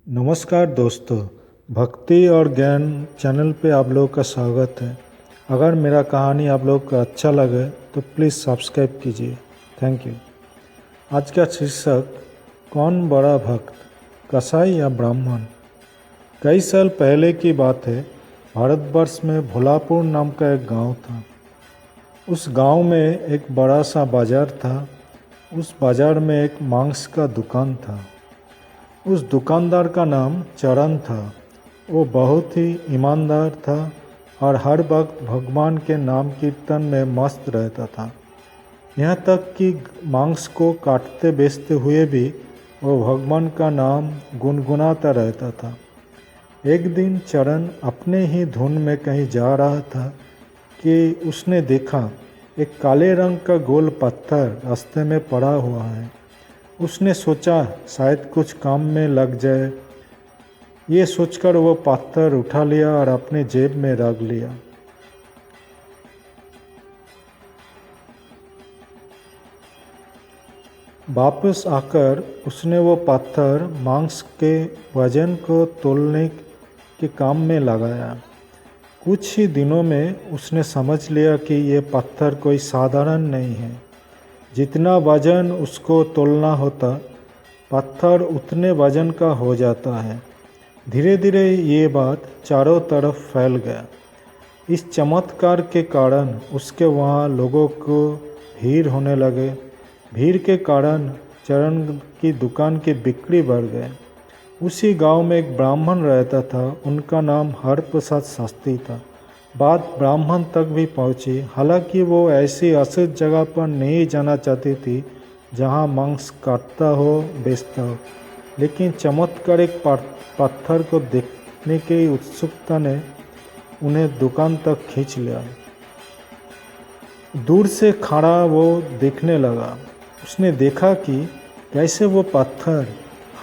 नमस्कार दोस्तों, भक्ति और ज्ञान चैनल पे आप लोगों का स्वागत है। अगर मेरा कहानी आप लोग को अच्छा लगे तो प्लीज़ सब्सक्राइब कीजिए। Thank you. आज का शीर्षक, कौन बड़ा भक्त, कसाई या ब्राह्मण। कई साल पहले की बात है। भारतवर्ष में भोलापुर नाम का एक गांव था। उस गांव में एक बड़ा सा बाज़ार था। उस बाज़ार में एक मांस का दुकान था। उस दुकानदार का नाम चरण था। वो बहुत ही ईमानदार था और हर वक्त भगवान के नाम कीर्तन में मस्त रहता था। यहाँ तक कि मांस को काटते बेचते हुए भी वो भगवान का नाम गुनगुनाता रहता था। एक दिन चरण अपने ही धुन में कहीं जा रहा था कि उसने देखा एक काले रंग का गोल पत्थर रास्ते में पड़ा हुआ है। उसने सोचा शायद कुछ काम में लग जाए। ये सोचकर वो पत्थर उठा लिया और अपने जेब में रख लिया। वापस आकर उसने वो पत्थर मांस के वजन को तोलने के काम में लगाया। कुछ ही दिनों में उसने समझ लिया कि ये पत्थर कोई साधारण नहीं है। जितना वजन उसको तोलना होता, पत्थर उतने वजन का हो जाता है। धीरे धीरे ये बात चारों तरफ फैल गया। इस चमत्कार के कारण उसके वहाँ लोगों को भीड़ होने लगे। भीड़ के कारण चरण की दुकान की बिक्री बढ़ गई। उसी गांव में एक ब्राह्मण रहता था। उनका नाम हरप्रसाद शास्त्री था। बात ब्राह्मण तक भी पहुंची। हालांकि वो ऐसी अशुद्ध जगह पर नहीं जाना चाहती थी जहां मांस काटता हो बेचता हो, लेकिन चमत्कारिक पत्थर को देखने की उत्सुकता ने उन्हें दुकान तक खींच लिया। दूर से खड़ा वो देखने लगा। उसने देखा कि कैसे वो पत्थर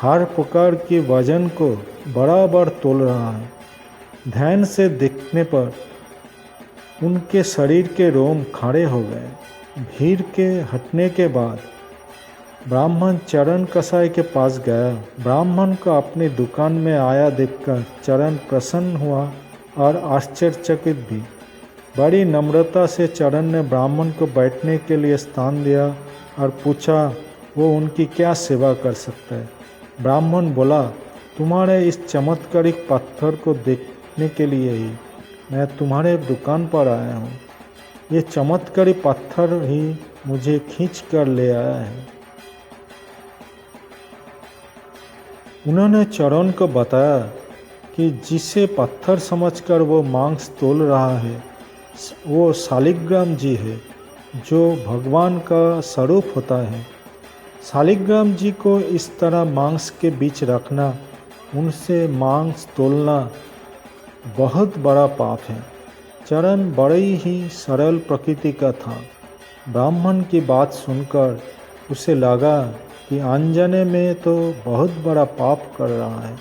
हर प्रकार के वजन को बराबर तोल रहा है। ध्यान से देखने पर उनके शरीर के रोम खड़े हो गए। भीड़ के हटने के बाद ब्राह्मण चरण कसाई के पास गया। ब्राह्मण को अपनी दुकान में आया देखकर चरण प्रसन्न हुआ और आश्चर्यचकित भी। बड़ी नम्रता से चरण ने ब्राह्मण को बैठने के लिए स्थान दिया और पूछा वो उनकी क्या सेवा कर सकता है। ब्राह्मण बोला, तुम्हारे इस चमत्कारिक पत्थर को देखने के लिए ही मैं तुम्हारे दुकान पर आया हूँ। ये चमत्कारी पत्थर ही मुझे खींच कर ले आया है। उन्होंने चरण को बताया कि जिसे पत्थर समझकर वो मांस तोल रहा है वो शालिग्राम जी है, जो भगवान का स्वरूप होता है। शालिग्राम जी को इस तरह मांस के बीच रखना, उनसे मांस तोलना बहुत बड़ा पाप है। चरण बड़ी ही सरल प्रकृति का था। ब्राह्मण की बात सुनकर उसे लगा कि अनजाने में तो बहुत बड़ा पाप कर रहा है।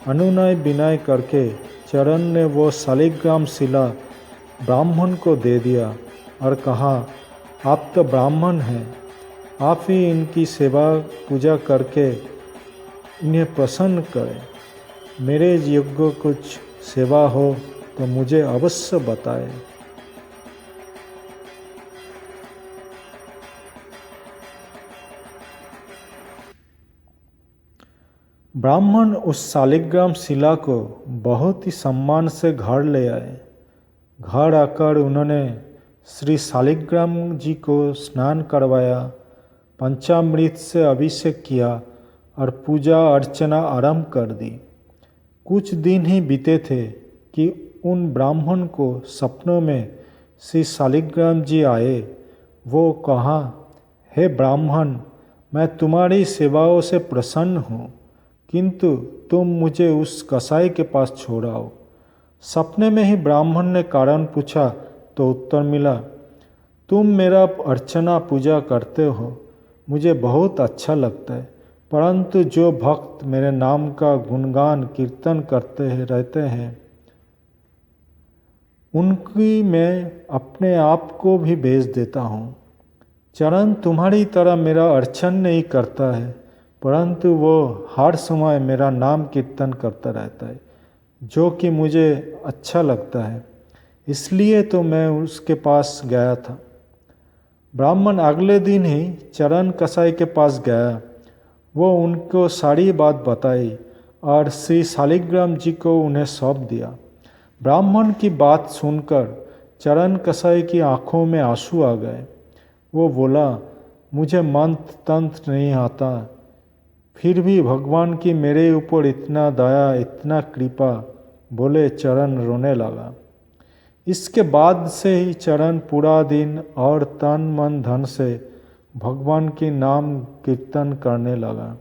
अनुनय विनय करके चरण ने वो शालिग्राम शिला ब्राह्मण को दे दिया और कहा, आप तो ब्राह्मण हैं, आप ही इनकी सेवा पूजा करके इन्हें प्रसन्न करें। मेरे योग्य कुछ सेवा हो तो मुझे अवश्य बताएं। ब्राह्मण उस शालिग्राम शिला को बहुत ही सम्मान से घर ले आए। घर आकर उन्होंने श्री शालिग्राम जी को स्नान करवाया, पंचामृत से अभिषेक किया और पूजा अर्चना आरंभ कर दी। कुछ दिन ही बीते थे कि उन ब्राह्मण को सपनों में श्री शालिग्राम जी आए। वो कहा, हे ब्राह्मण, मैं तुम्हारी सेवाओं से प्रसन्न हूँ, किंतु तुम मुझे उस कसाई के पास छोड़ाओ। सपने में ही ब्राह्मण ने कारण पूछा तो उत्तर मिला, तुम मेरा अर्चना पूजा करते हो, मुझे बहुत अच्छा लगता है, परंतु जो भक्त मेरे नाम का गुणगान कीर्तन करते रहते हैं, उनकी मैं अपने आप को भी भेज देता हूँ। चरण तुम्हारी तरह मेरा अर्चन नहीं करता है, परंतु वो हर समय मेरा नाम कीर्तन करता रहता है, जो कि मुझे अच्छा लगता है। इसलिए तो मैं उसके पास गया था। ब्राह्मण अगले दिन ही चरण कसाई के पास गया। वो उनको सारी बात बताई और श्री शालिग्राम जी को उन्हें सौंप दिया। ब्राह्मण की बात सुनकर चरण कसाई की आंखों में आंसू आ गए। वो बोला, मुझे मंत्र तंत्र नहीं आता, फिर भी भगवान की मेरे ऊपर इतना दया, इतना कृपा। बोले चरण रोने लगा। इसके बाद से ही चरण पूरा दिन और तन मन धन से भगवान की नाम कीर्तन करने लगा।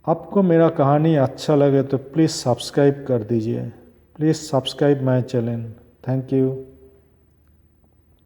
आपको मेरा कहानी अच्छा लगे तो प्लीज़ सब्सक्राइब कर दीजिए। Please subscribe my channel. Thank you.